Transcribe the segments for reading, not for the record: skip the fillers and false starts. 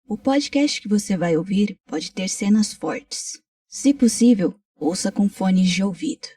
O podcast que você vai ouvir pode ter cenas fortes. Se possível, ouça com fones de ouvido.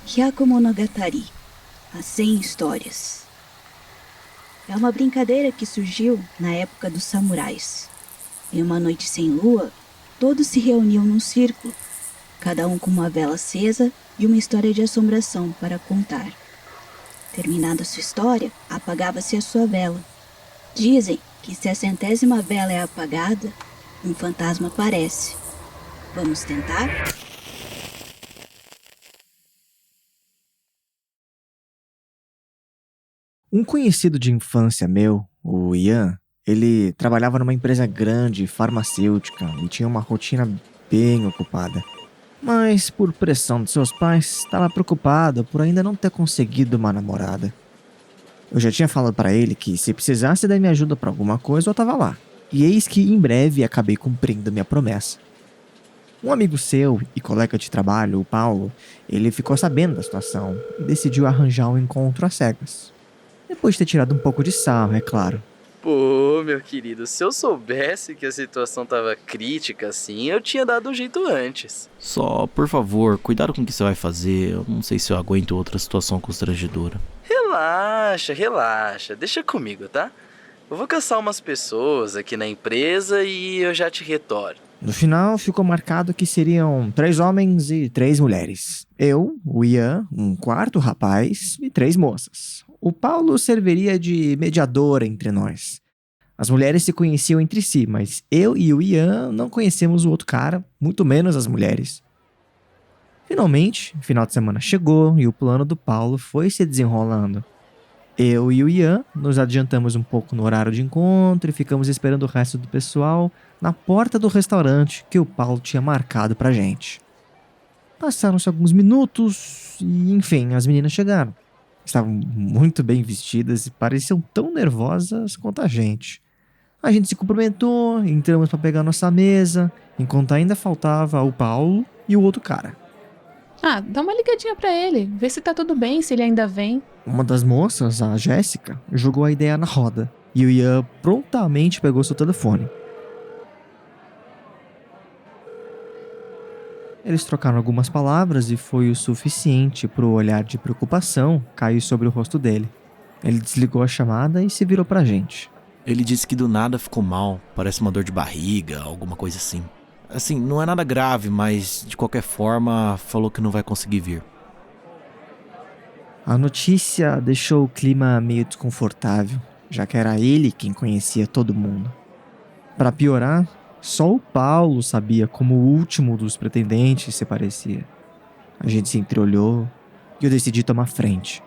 Hyakumonogatari, as 100 histórias. É uma brincadeira que surgiu na época dos samurais. Em uma noite sem lua, todos se reuniam num círculo, cada um com uma vela acesa e uma história de assombração para contar. Terminada sua história, apagava-se a sua vela. Dizem que se a 100ª vela é apagada, um fantasma aparece. Vamos tentar? Um conhecido de infância meu, o Ian, ele trabalhava numa empresa grande, farmacêutica, e tinha uma rotina bem ocupada. Mas, por pressão de seus pais, estava preocupado por ainda não ter conseguido uma namorada. Eu já tinha falado para ele que se precisasse da minha ajuda para alguma coisa, eu estava lá. E eis que em breve acabei cumprindo minha promessa. Um amigo seu e colega de trabalho, o Paulo, ele ficou sabendo da situação e decidiu arranjar um encontro às cegas. Depois de ter tirado um pouco de sarro, é claro. Pô, meu querido, se eu soubesse que a situação tava crítica assim, eu tinha dado um jeito antes. Só, por favor, cuidado com o que você vai fazer. Eu não sei se eu aguento outra situação constrangedora. Relaxa, deixa comigo, tá? Eu vou caçar umas pessoas aqui na empresa e eu já te retorno. No final, ficou marcado que seriam 3 homens e 3 mulheres. Eu, o Ian, um quarto rapaz e 3 moças. O Paulo serviria de mediador entre nós. As mulheres se conheciam entre si, mas eu e o Ian não conhecemos o outro cara, muito menos as mulheres. Finalmente, o final de semana chegou e o plano do Paulo foi se desenrolando. Eu e o Ian nos adiantamos um pouco no horário de encontro e ficamos esperando o resto do pessoal na porta do restaurante que o Paulo tinha marcado pra gente. Passaram-se alguns minutos e, enfim, as meninas chegaram. Estavam muito bem vestidas e pareciam tão nervosas quanto a gente. A gente se cumprimentou, entramos para pegar nossa mesa, enquanto ainda faltava o Paulo e o outro cara. Ah, dá uma ligadinha pra ele, vê se tá tudo bem, se ele ainda vem. Uma das moças, a Jéssica, jogou a ideia na roda e o Ian prontamente pegou seu telefone. Eles trocaram algumas palavras e foi o suficiente para o olhar de preocupação cair sobre o rosto dele. Ele desligou a chamada e se virou pra gente. Ele disse que do nada ficou mal, parece uma dor de barriga, alguma coisa assim. Assim, não é nada grave, mas de qualquer forma falou que não vai conseguir vir. A notícia deixou o clima meio desconfortável, já que era ele quem conhecia todo mundo. Para piorar, só o Paulo sabia como o último dos pretendentes se parecia. A gente se entreolhou e eu decidi tomar frente.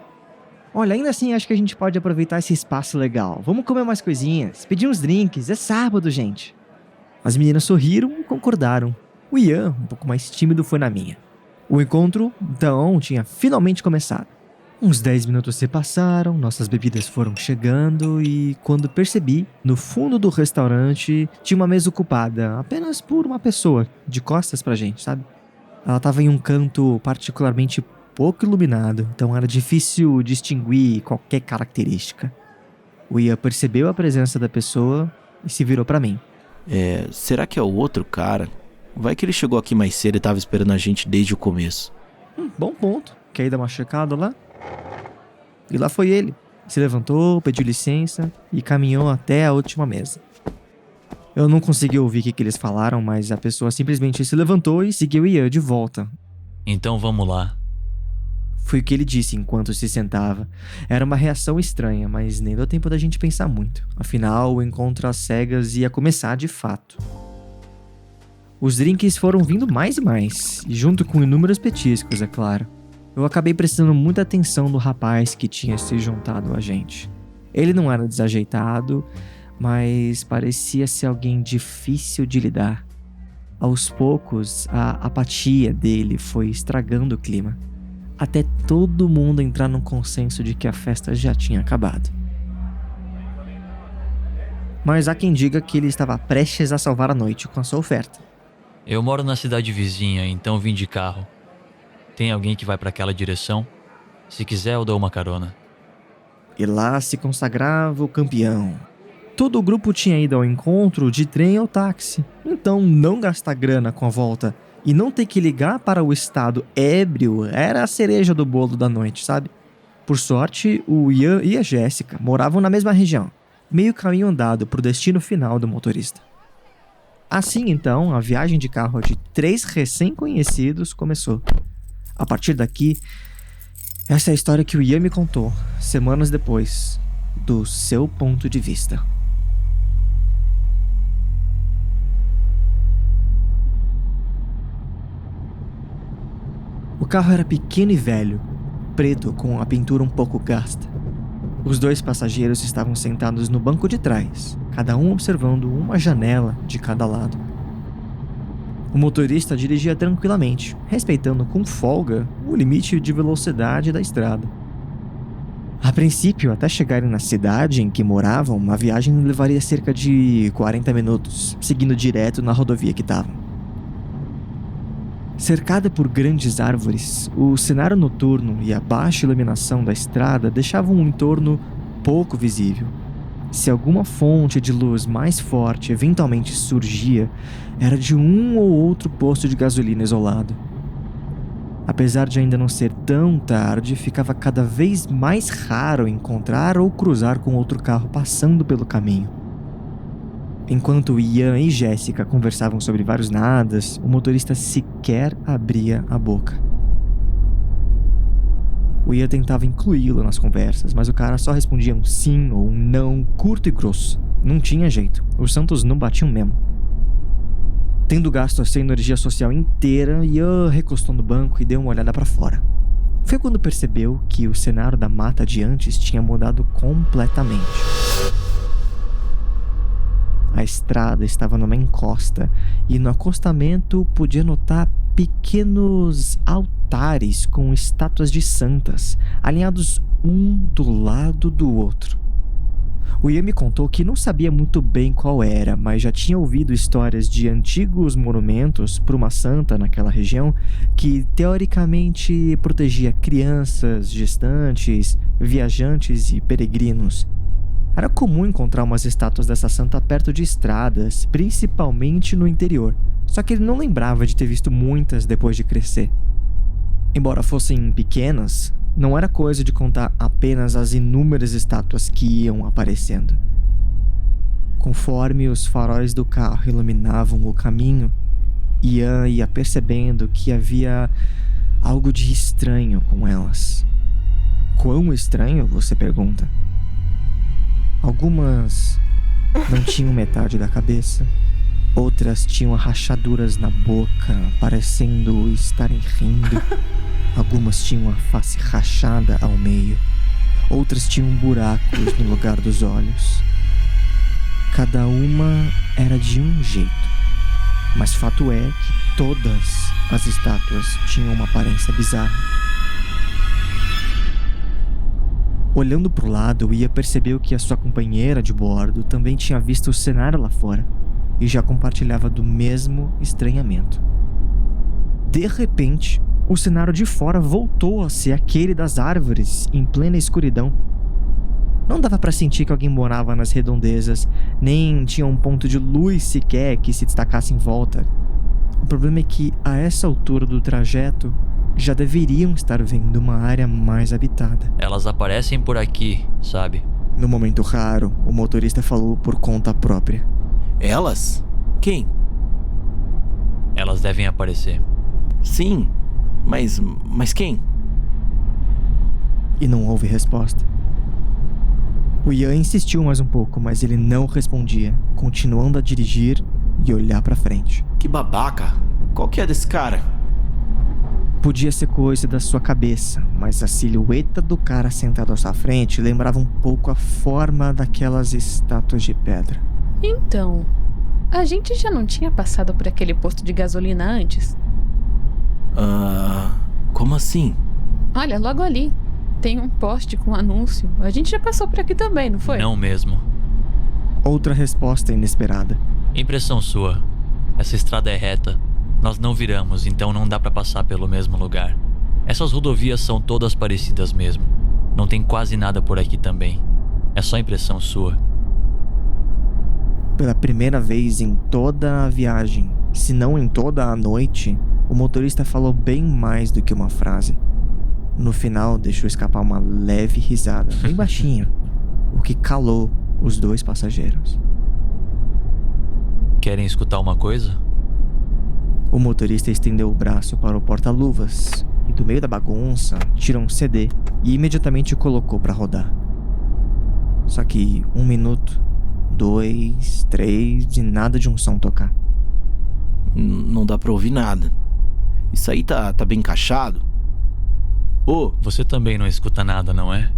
Olha, ainda assim acho que a gente pode aproveitar esse espaço legal. Vamos comer umas coisinhas, pedir uns drinks, é sábado, gente. As meninas sorriram e concordaram. O Ian, um pouco mais tímido, foi na minha. O encontro, então, tinha finalmente começado. Uns 10 minutos se passaram, nossas bebidas foram chegando e, quando percebi, no fundo do restaurante tinha uma mesa ocupada apenas por uma pessoa, de costas pra gente, sabe? Ela estava em um canto particularmente pouco iluminado, então era difícil distinguir qualquer característica. O Ian percebeu a presença da pessoa e se virou pra mim. Será que é o outro cara? Vai que ele chegou aqui mais cedo e tava esperando a gente desde o começo. Bom ponto. Quer ir dar uma checada lá? E lá foi ele. Se levantou, pediu licença e caminhou até a última mesa. Eu não consegui ouvir o que eles falaram, mas a pessoa simplesmente se levantou e seguiu o Ian de volta. Então vamos lá. Foi o que ele disse enquanto se sentava. Era uma reação estranha, mas nem deu tempo da gente pensar muito. Afinal, o encontro às cegas ia começar de fato. Os drinks foram vindo mais e mais, e junto com inúmeros petiscos, é claro. Eu acabei prestando muita atenção no rapaz que tinha se juntado a gente. Ele não era desajeitado, mas parecia ser alguém difícil de lidar. Aos poucos, a apatia dele foi estragando o clima, até todo mundo entrar num consenso de que a festa já tinha acabado. Mas há quem diga que ele estava prestes a salvar a noite com a sua oferta. Eu moro na cidade vizinha, então vim de carro. Tem alguém que vai para aquela direção? Se quiser, eu dou uma carona. e lá se consagrava o campeão. Todo o grupo tinha ido ao encontro de trem ou táxi, então não gastar grana com a volta e não ter que ligar para o estado ébrio era a cereja do bolo da noite, sabe? Por sorte, o Ian e a Jéssica moravam na mesma região, meio caminho andado para o destino final do motorista. Assim, então, a viagem de carro de 3 recém-conhecidos começou. A partir daqui, essa é a história que o Ian me contou, semanas depois, do seu ponto de vista. O carro era pequeno e velho, preto com a pintura um pouco gasta. Os 2 passageiros estavam sentados no banco de trás, cada um observando uma janela de cada lado. O motorista dirigia tranquilamente, respeitando com folga o limite de velocidade da estrada. A princípio, até chegarem na cidade em que moravam, a viagem levaria cerca de 40 minutos, seguindo direto na rodovia que estavam. Cercada por grandes árvores, o cenário noturno e a baixa iluminação da estrada deixavam um entorno pouco visível. Se alguma fonte de luz mais forte eventualmente surgia, era de um ou outro posto de gasolina isolado. Apesar de ainda não ser tão tarde, ficava cada vez mais raro encontrar ou cruzar com outro carro passando pelo caminho. Enquanto Ian e Jéssica conversavam sobre vários nadas, o motorista sequer abria a boca. O Ian tentava incluí-lo nas conversas, mas o cara só respondia um sim ou um não, curto e grosso. Não tinha jeito, os santos não batiam mesmo. Tendo gasto a sua energia social inteira, Ian recostou no banco e deu uma olhada para fora. Foi quando percebeu que o cenário da mata de antes tinha mudado completamente. A estrada estava numa encosta e no acostamento podia notar pequenos altares com estátuas de santas, alinhados um do lado do outro. O Ian me contou que não sabia muito bem qual era, mas já tinha ouvido histórias de antigos monumentos por uma santa naquela região que teoricamente protegia crianças, gestantes, viajantes e peregrinos. Era comum encontrar umas estátuas dessa santa perto de estradas, principalmente no interior, só que ele não lembrava de ter visto muitas depois de crescer. Embora fossem pequenas, não era coisa de contar apenas as inúmeras estátuas que iam aparecendo. Conforme os faróis do carro iluminavam o caminho, Ian ia percebendo que havia algo de estranho com elas. Quão estranho, você pergunta? Algumas não tinham metade da cabeça, outras tinham rachaduras na boca, parecendo estarem rindo. Algumas tinham a face rachada ao meio, outras tinham buracos no lugar dos olhos. Cada uma era de um jeito, mas fato é que todas as estátuas tinham uma aparência bizarra. Olhando para o lado, Ian percebeu que a sua companheira de bordo também tinha visto o cenário lá fora e já compartilhava do mesmo estranhamento. De repente, o cenário de fora voltou a ser aquele das árvores em plena escuridão. Não dava para sentir que alguém morava nas redondezas, nem tinha um ponto de luz sequer que se destacasse em volta. O problema é que, a essa altura do trajeto, já deveriam estar vendo uma área mais habitada. Elas aparecem por aqui, sabe? No momento raro, o motorista falou por conta própria. Elas? Quem? Elas devem aparecer. Sim, mas quem? E não houve resposta. O Ian insistiu mais um pouco, mas ele não respondia, continuando a dirigir e olhar pra frente. Que babaca! Qual que é desse cara? Podia ser coisa da sua cabeça, mas a silhueta do cara sentado à sua frente lembrava um pouco a forma daquelas estátuas de pedra. Então, a gente já não tinha passado por aquele posto de gasolina antes? Como assim? Olha, logo ali. Tem um poste com anúncio. A gente já passou por aqui também, não foi? Não mesmo. Outra resposta inesperada. Impressão sua. Essa estrada é reta. Nós não viramos, então não dá pra passar pelo mesmo lugar. Essas rodovias são todas parecidas mesmo. Não tem quase nada por aqui também. É só impressão sua. Pela primeira vez em toda a viagem, se não em toda a noite, o motorista falou bem mais do que uma frase. No final, deixou escapar uma leve risada, bem baixinho, o que calou os dois passageiros. Querem escutar uma coisa? O motorista estendeu o braço para o porta-luvas e, do meio da bagunça, tirou um CD e imediatamente o colocou para rodar. Só que 1 minuto, 2, 3 e nada de um som tocar. Não dá pra ouvir nada. Isso aí tá bem encaixado? Ô, Você também não escuta nada, não é?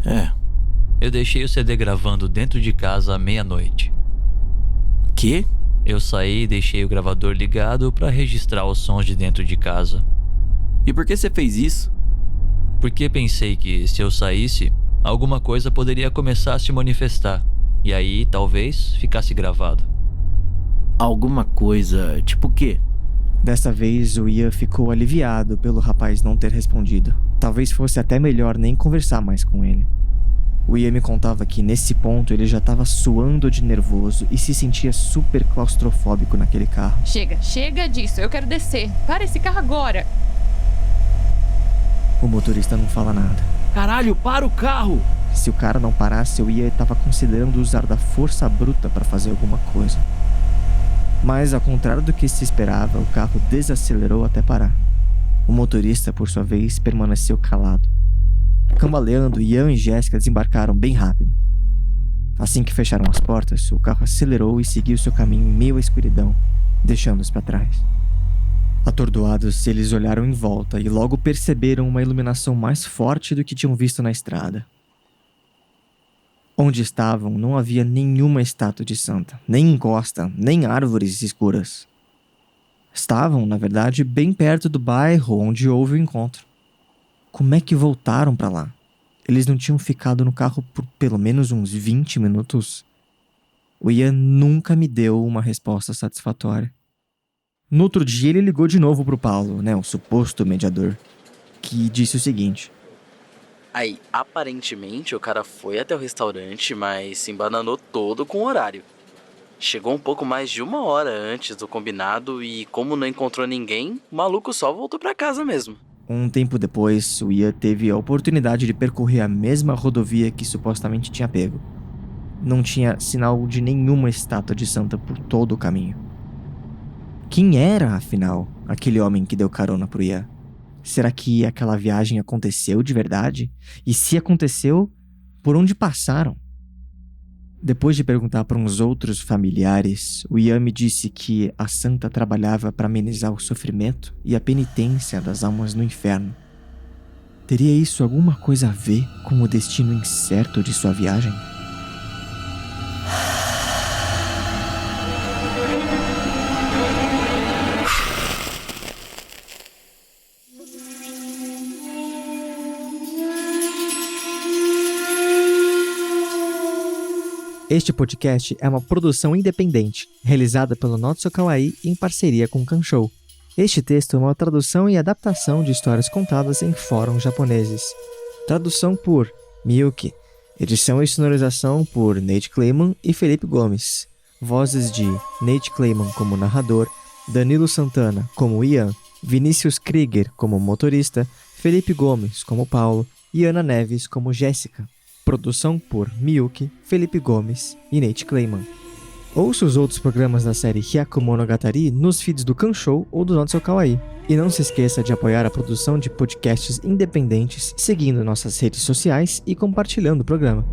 é. Eu deixei o CD gravando dentro de casa à meia-noite. Quê? Eu saí e deixei o gravador ligado para registrar os sons de dentro de casa. E por que você fez isso? Porque pensei que, se eu saísse, alguma coisa poderia começar a se manifestar. E aí, talvez, ficasse gravado. Alguma coisa, tipo o quê? Dessa vez, o Ian ficou aliviado pelo rapaz não ter respondido. Talvez fosse até melhor nem conversar mais com ele. O Ian me contava que, nesse ponto, ele já estava suando de nervoso e se sentia super claustrofóbico naquele carro. Chega disso. Eu quero descer. Para esse carro agora. O motorista não fala nada. Caralho, para o carro! Se o cara não parasse, o Ian estava considerando usar da força bruta para fazer alguma coisa. Mas, ao contrário do que se esperava, o carro desacelerou até parar. O motorista, por sua vez, permaneceu calado. Cambaleando, Ian e Jéssica desembarcaram bem rápido. Assim que fecharam as portas, o carro acelerou e seguiu seu caminho em meio à escuridão, deixando-os para trás. Atordoados, eles olharam em volta e logo perceberam uma iluminação mais forte do que tinham visto na estrada. Onde estavam não havia nenhuma estátua de santa, nem encosta, nem árvores escuras. Estavam, na verdade, bem perto do bairro onde houve o encontro. Como é que voltaram para lá? Eles não tinham ficado no carro por pelo menos uns 20 minutos? O Ian nunca me deu uma resposta satisfatória. No outro dia ele ligou de novo pro Paulo, o suposto mediador, que disse o seguinte: Aí, aparentemente, o cara foi até o restaurante, mas se embananou todo com o horário. Chegou um pouco mais de 1 hora antes do combinado e, como não encontrou ninguém, o maluco só voltou pra casa mesmo. Um tempo depois, o Ian teve a oportunidade de percorrer a mesma rodovia que supostamente tinha pego. Não tinha sinal de nenhuma estátua de santa por todo o caminho. Quem era, afinal, aquele homem que deu carona pro Ian? Será que aquela viagem aconteceu de verdade? E se aconteceu, por onde passaram? Depois de perguntar para uns outros familiares, o Ian me disse que a santa trabalhava para amenizar o sofrimento e a penitência das almas no inferno. Teria isso alguma coisa a ver com o destino incerto de sua viagem? Este podcast é uma produção independente, realizada pelo Notso Kawaii em parceria com Kanshou. Este texto é uma tradução e adaptação de histórias contadas em fóruns japoneses. Tradução por Miyuki. Edição e sonorização por Nate Clayman e Felipe Gomes. Vozes de Nate Clayman como narrador, Danilo Santana como Ian, Vinícius Krieger como motorista, Felipe Gomes como Paulo e Ana Neves como Jéssica. Produção por Miyuki, Felipe Gomes e Nate Clayman. Ouça os outros programas da série Hyaku Monogatari nos feeds do Kanshou ou do Notso Kawaii. E não se esqueça de apoiar a produção de podcasts independentes seguindo nossas redes sociais e compartilhando o programa.